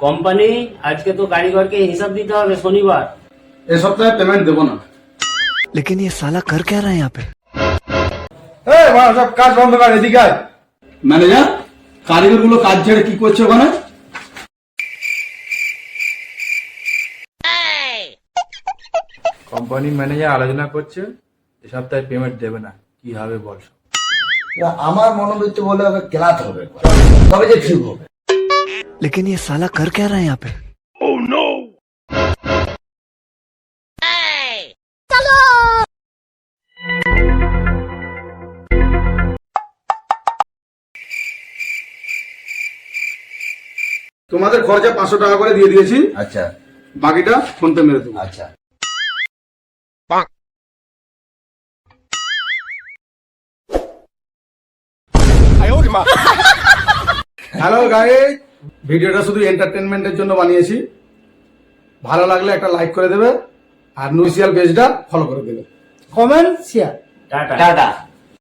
Company আজকে তো কারিগরকে হিসাব দিতে হবে শনিবার। এ সপ্তাহে পেমেন্ট দেবো না। लेकिन ये साला कर क्या रहा है यहाँ पे? সব কাজ বন্ধ কর, এদিকে আয়। ম্যানেজার, কারিগর গুলো কাজ ছেড়ে কি করছে ওখানে? কোম্পানি ম্যানেজার আলোচনা করছে এ সপ্তাহে পেমেন্ট দেবে না, কি হবে বল। আমার মনোবৃত্তি বলে ওকে কেলাতে হবে, তবে যে ঠিক হবে। लेकिन ये साला कर क्या रहा है यहाँ पे? তোমাদের খরচা 500 টাকা করে দিয়ে দিয়েছি, আচ্ছা বাকিটা ফোন পে মেরে দেবো। আচ্ছা। হ্যালো গাইস, ভিডিওটা শুধু এন্টারটেনমেন্টের জন্য বানিয়েছি। ভালো লাগলে একটা লাইক করে দেবে আর অফিসিয়াল পেজটা ফলো করে দেবে। Comment share. টাটা। টাটা।